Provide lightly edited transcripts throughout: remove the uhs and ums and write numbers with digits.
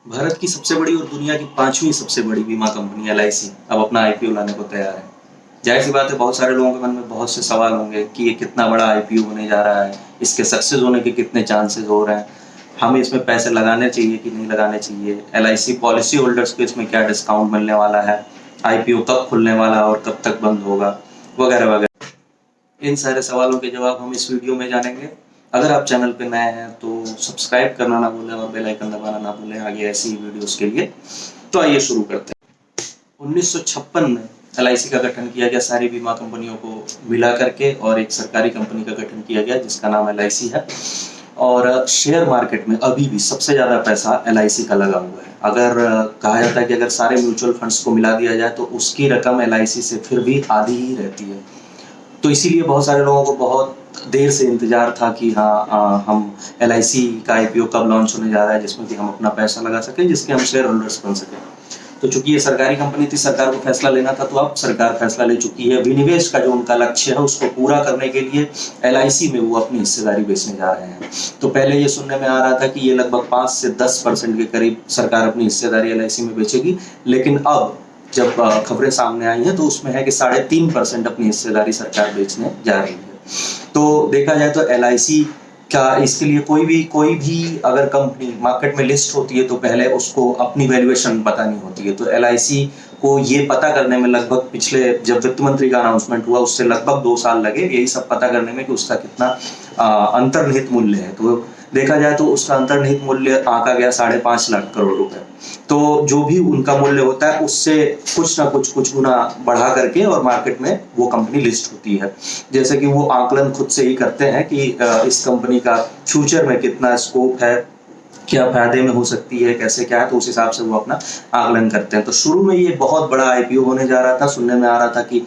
भारत की सबसे बड़ी और दुनिया की 5वीं सबसे बड़ी बीमा कंपनी एलआईसी अब अपना आईपीओ लाने को तैयार है। जाहिर सी बात है, बहुत सारे लोगों के मन में बहुत से सवाल होंगे कि ये कितना बड़ा आईपीओ होने जा रहा है, इसके सक्सेस होने के कितने चांसेस हो रहे हैं, हमें इसमें पैसे लगाने चाहिए कि नहीं लगाने चाहिए, एलआईसी पॉलिसी होल्डर्स को इसमें क्या डिस्काउंट मिलने वाला है, आईपीओ कब खुलने वाला है और कब तक बंद होगा, वगैरह वगैरह। इन सारे सवालों के जवाब हम इस वीडियो में जानेंगे। अगर आप चैनल पे नए हैं तो सब्सक्राइब करना ना भूलें और बेल आइकन दबाना ना भूलें आगे ऐसी ही वीडियोस के लिए। तो आइए शुरू करते हैं। 1956 में एलआईसी का गठन किया गया, सारी बीमा कंपनियों को मिला करके, और एक सरकारी कंपनी का गठन किया गया जिसका नाम एलआईसी है। और शेयर मार्केट में अभी भी सबसे ज़्यादा पैसा एलआईसी का लगा हुआ है। अगर कहा जाता है कि अगर सारे म्यूचुअल फंड्स को मिला दिया जाए तो उसकी रकम एलआईसी से फिर भी आधी ही रहती है। तो इसीलिए बहुत सारे लोगों को बहुत देर से इंतजार था कि हाँ, हम एलआईसी का आईपीओ कब लॉन्च होने जा रहा है जिसमें कि हम अपना पैसा लगा सकें, जिसके हम शेयर होल्डर्स बन सकें। तो चूंकि ये सरकारी कंपनी थी, सरकार को फैसला लेना था, तो अब सरकार फैसला ले चुकी है। विनिवेश का जो उनका लक्ष्य है उसको पूरा करने के लिए एलआईसी में वो अपनी हिस्सेदारी बेचने जा रहे हैं। तो पहले ये सुनने में आ रहा था कि ये लगभग 5 से 10% के करीब सरकार अपनी हिस्सेदारी एलआईसी में बेचेगी, लेकिन अब जब खबरें सामने आई हैं तो उसमें है कि 3.5% अपनी हिस्सेदारी सरकार बेचने जा रही है। तो देखा जाए तो एलआईसी का, इसके लिए कोई भी अगर कंपनी मार्केट में लिस्ट होती है तो पहले उसको अपनी वैल्यूएशन बतानी होती है। तो एलआईसी को ये पता करने में लगभग पिछले, जब वित्त मंत्री का अनाउंसमेंट हुआ उससे लगभग 2 साल लगे यही सब पता करने में कि उसका कितना अंतर्निहित मूल्य है। तो देखा जाए तो उसका अंतर्निहित मूल्य आंका गया 5.5 लाख करोड़ रुपए। तो जो भी उनका मूल्य होता है उससे कुछ ना कुछ गुना बढ़ा करके और मार्केट में वो कंपनी लिस्ट होती है। जैसे कि वो आकलन खुद से ही करते हैं कि इस कंपनी का फ्यूचर में कितना स्कोप है, क्या फायदे में हो सकती है, कैसे क्या है, तो उस हिसाब से वो अपना आकलन करते हैं। तो शुरू में ये बहुत बड़ा आईपीओ होने जा रहा था। सुनने में आ रहा था कि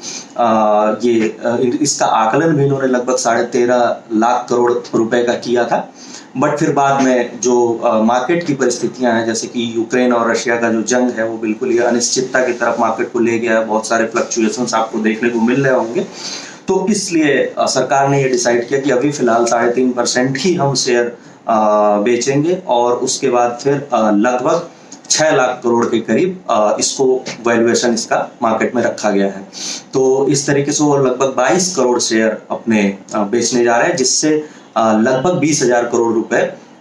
इसका आकलन भी इन्होंने लगभग 13.5 लाख करोड़ रुपए का किया था। बट फिर बाद में जो मार्केट की परिस्थितियां हैं, जैसे कि यूक्रेन और रशिया का जो जंग है वो बिल्कुल ही अनिश्चितता की तरफ मार्केट को ले गया है। बहुत सारे फ्लक्चुएशंस आपको देखने को मिल रहे होंगे। तो इसलिए सरकार ने ये डिसाइड किया कि अभी फिलहाल 3.5% ही हम शेयर बेचेंगे और उसके बाद फिर लगभग 6 लाख करोड़ के करीब इसको वैल्यूएशन इसका मार्केट में रखा गया है। तो इस तरीके से वो लगभग 22 करोड़ शेयर अपने बेचने जा रहे हैं, जिससे लगभग 20,000 करोड़ रुपए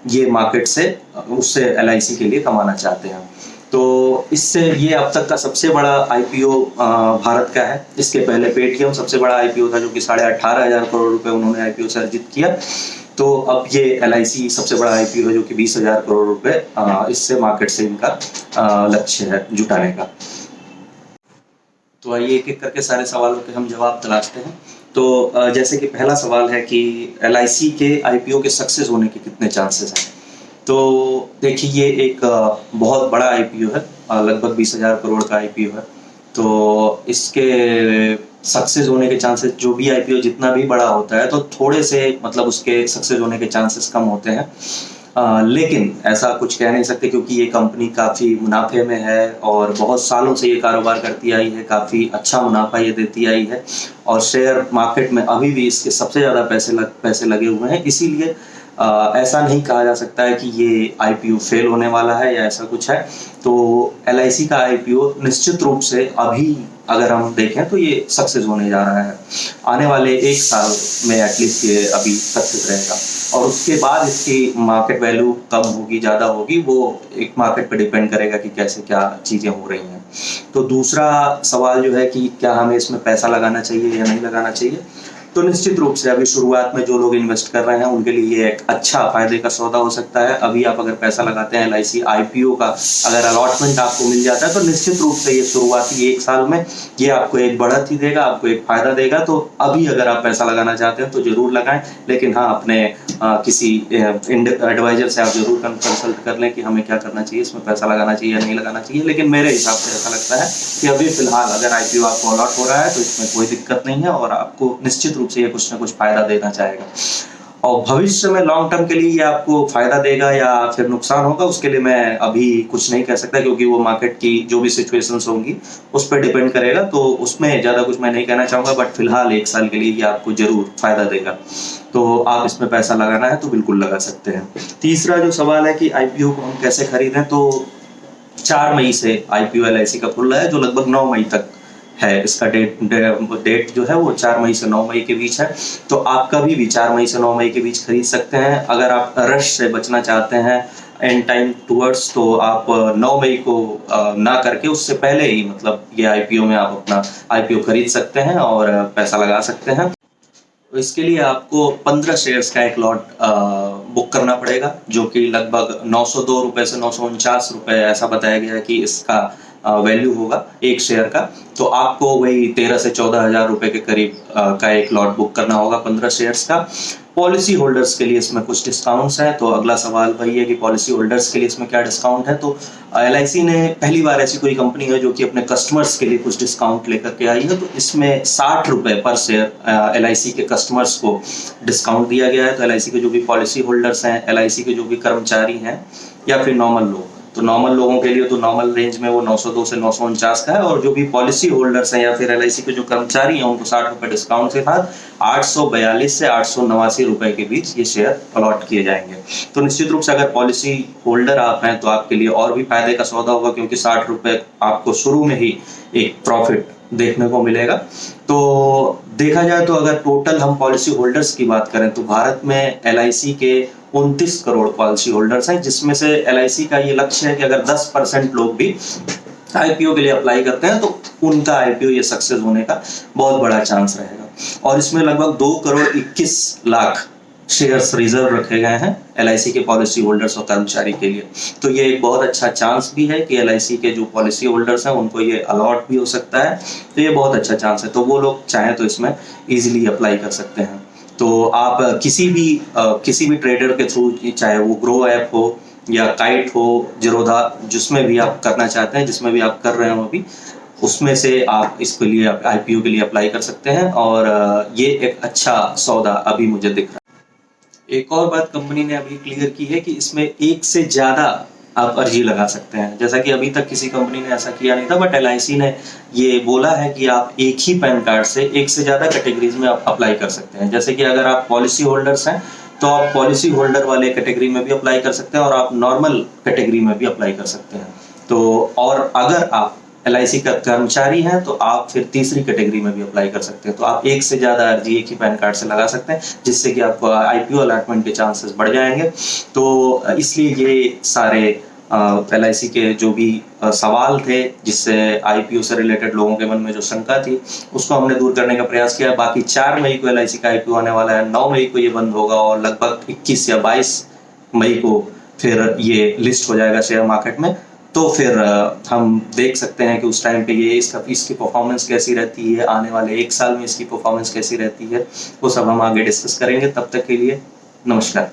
ये मार्केट से उससे एलआईसी के लिए कमाना चाहते हैं। तो इससे ये अब तक का सबसे बड़ा आईपीओ भारत का है। इसके पहले पेटीएम सबसे बड़ा आईपीओ था जो कि 18,500 करोड़ रुपए उन्होंने आईपीओ से अर्जित किया। तो अब ये एलआईसी सबसे बड़ा आईपीओ है जो कि 20,000 करोड़ रुपए इससे मार्केट से इनका लक्ष्य है जुटाने का। तो आइए एक एक करके सारे सवालों के हम जवाब तलाशते हैं। तो जैसे कि पहला सवाल है कि एलआईसी के आईपीओ के सक्सेस होने के कितने चांसेस हैं। तो देखिए, ये एक बहुत बड़ा आईपीओ है, लगभग 20,000 करोड़ का आईपीओ है। तो इसके सक्सेस होने के चांसेस, जो भी आईपीओ जितना भी बड़ा होता है तो थोड़े से मतलब उसके सक्सेस होने के चांसेस कम होते हैं। लेकिन ऐसा कुछ कह नहीं सकते क्योंकि ये कंपनी काफ़ी मुनाफे में है और बहुत सालों से ये कारोबार करती आई है, काफ़ी अच्छा मुनाफा ये देती आई है और शेयर मार्केट में अभी भी इसके सबसे ज़्यादा पैसे लगे हुए हैं। इसीलिए ऐसा नहीं कहा जा सकता है कि ये आईपीओ फेल होने वाला है या ऐसा कुछ है। तो एलआईसी का आईपीओ निश्चित रूप से अभी अगर हम देखें तो ये सक्सेस होने जा रहा है। आने वाले 1 साल में एटलीस्ट ये अभी सक्सेस रहेगा और उसके बाद इसकी मार्केट वैल्यू कम होगी, ज़्यादा होगी, वो एक मार्केट पे डिपेंड करेगा कि कैसे क्या चीज़ें हो रही हैं। तो दूसरा सवाल जो है कि क्या हमें इसमें पैसा लगाना चाहिए या नहीं लगाना चाहिए। तो निश्चित रूप से अभी शुरुआत में जो लोग इन्वेस्ट कर रहे हैं उनके लिए ये एक अच्छा फायदे का सौदा हो सकता है। अभी आप अगर पैसा लगाते हैं एलआईसी आईपीओ का, अगर अलॉटमेंट आपको मिल जाता है तो निश्चित रूप से ये शुरुआती 1 साल में ये आपको एक बढ़त ही देगा, आपको एक फायदा देगा। तो अभी अगर आप पैसा लगाना चाहते हैं तो जरूर लगाएं, लेकिन हाँ, अपने किसी एडवाइजर से आप जरूर कंसल्ट कर लें कि हमें क्या करना चाहिए, इसमें पैसा लगाना चाहिए या नहीं लगाना चाहिए। लेकिन मेरे हिसाब से ऐसा लगता है कि अभी फिलहाल अगर आईपीओ आपको अलॉट हो रहा है तो इसमें कोई दिक्कत नहीं है और आपको निश्चित रूप से ये कुछ ना कुछ फायदा देना चाहेगा। और भविष्य में लॉन्ग टर्म के लिए ये आपको फायदा देगा या फिर नुकसान होगा, उसके लिए मैं अभी कुछ नहीं कह सकता क्योंकि वो मार्केट की जो भी सिचुएशंस होंगी उस पर डिपेंड करेगा। तो उसमें ज़्यादा कुछ मैं नहीं कहना चाहूँगा, बट फिलहाल 1 साल के लिए ये आपको जरूर फायदा देगा। तो आप इसमें पैसा लगाना है तो बिल्कुल लगा सकते हैं। तीसरा जो सवाल है कि आईपीओ को हम कैसे खरीदें, तो 4 मई से IPO LIC का खुल रहा है, जो लगभग 9 मई तक है। इसका डेट जो है वो 4 मई से 9 मई के बीच है। तो आप कभी भी 4 मई से 9 मई के बीच खरीद सकते हैं। अगर आप रश से बचना चाहते हैं एंड टाइम टूवर्ड्स, तो आप 9 मई को ना करके उससे पहले ही मतलब ये IPO में आप अपना IPO खरीद सकते हैं और पैसा लगा सकते हैं। तो इसके लिए आपको 15 शेयर्स का एक लॉट बुक करना पड़ेगा, जो कि लगभग 902 रुपए से 949 रुपए ऐसा बताया गया है कि इसका वैल्यू होगा एक शेयर का। तो आपको वही 13 से 14 हजार रुपए के करीब का एक लॉट बुक करना होगा 15 शेयर्स का। पॉलिसी होल्डर्स के लिए इसमें कुछ डिस्काउंट्स हैं। तो अगला सवाल वही है कि पॉलिसी होल्डर्स के लिए इसमें क्या डिस्काउंट है। तो LIC ने पहली बार ऐसी कोई कंपनी है जो कि अपने कस्टमर्स के लिए कुछ डिस्काउंट लेकर के आई है। तो इसमें 60 रुपए पर शेयर LIC के कस्टमर्स को डिस्काउंट दिया गया है। तो LIC के जो भी पॉलिसी होल्डर्स हैं, LIC के जो भी कर्मचारी हैं या फिर नॉर्मल लोग, तो नॉर्मल लोगों के लिए तो नॉर्मल रेंज में वो 902 से 949 का है, और जो भी पॉलिसी होल्डर्स हैं या फिर LIC के जो कर्मचारी हैं उनको 60 रुपए डिस्काउंट के साथ 842 से 889 रुपए के बीच ये शेयर अलॉट किए जाएंगे। तो निश्चित रूप से अगर पॉलिसी होल्डर आप हैं तो आपके लिए और भी फायदे का सौदा होगा, क्योंकि 60 रुपए आपको शुरू में ही एक प्रॉफिट देखने को मिलेगा। तो देखा जाए तो अगर टोटल हम पॉलिसी होल्डर्स की बात करें तो भारत में LIC के 29 करोड़ पॉलिसी होल्डर्स हैं, जिसमें से LIC का ये लक्ष्य है कि अगर 10% लोग भी IPO के लिए अप्लाई करते हैं तो उनका IPO ये सक्सेस होने का बहुत बड़ा चांस रहेगा। और इसमें लगभग 2 करोड़ 21 लाख शेयर्स रिजर्व रखे गए हैं LIC के पॉलिसी होल्डर्स और कर्मचारी के लिए। तो ये एक बहुत अच्छा चांस भी है कि LIC के जो पॉलिसी होल्डर्स हैं उनको ये अलॉट भी हो सकता है। तो ये बहुत अच्छा चांस है। तो वो लोग चाहें तो इसमें इजीली अप्लाई कर सकते हैं। तो आप किसी भी ट्रेडर के थ्रू, चाहे वो ग्रो ऐप हो या काइट हो, जीरोधा, जिसमें भी आप करना चाहते हैं, जिसमें भी आप कर रहे हो अभी, उसमें से आप इसके लिए IPO के लिए अप्लाई कर सकते हैं। और ये एक अच्छा सौदा अभी मुझे दिख रहा है। एक और बात कंपनी ने अभी क्लियर की है कि इसमें एक से ज्यादा आप अर्जी लगा सकते हैं। जैसा कि अभी तक किसी कंपनी ने ऐसा किया नहीं था, बट LIC ने ये बोला है कि आप एक ही पैन कार्ड से एक से ज्यादा कैटेगरीज में आप अप्लाई कर सकते हैं। जैसे कि अगर आप पॉलिसी होल्डर्स हैं तो आप पॉलिसी होल्डर वाले कैटेगरी में भी अप्लाई कर सकते हैं और आप नॉर्मल कैटेगरी में भी अप्लाई कर सकते हैं। तो और अगर आप LIC का कर्मचारी हैं तो आप फिर तीसरी कैटेगरी में भी अप्लाई कर सकते हैं। तो आप एक से ज्यादा अर्जी एक ही पैन कार्ड से लगा सकते हैं, जिससे कि आपको IPO अलॉटमेंट के चांसेस बढ़ जाएंगे। तो इसलिए ये सारे LIC के जो भी सवाल थे, जिससे IPO से रिलेटेड लोगों के मन में जो शंका थी, उसको हमने दूर करने का प्रयास किया। बाकी 4 मई को LIC का IPO आने वाला है, 9 मई को ये बंद होगा और लगभग 21 या 22 मई को फिर ये लिस्ट हो जाएगा शेयर मार्केट में। तो फिर हम देख सकते हैं कि उस टाइम पे ये इसकी परफॉर्मेंस कैसी रहती है, आने वाले 1 साल में इसकी परफॉर्मेंस कैसी रहती है, वो सब हम आगे डिस्कस करेंगे। तब तक के लिए नमस्कार।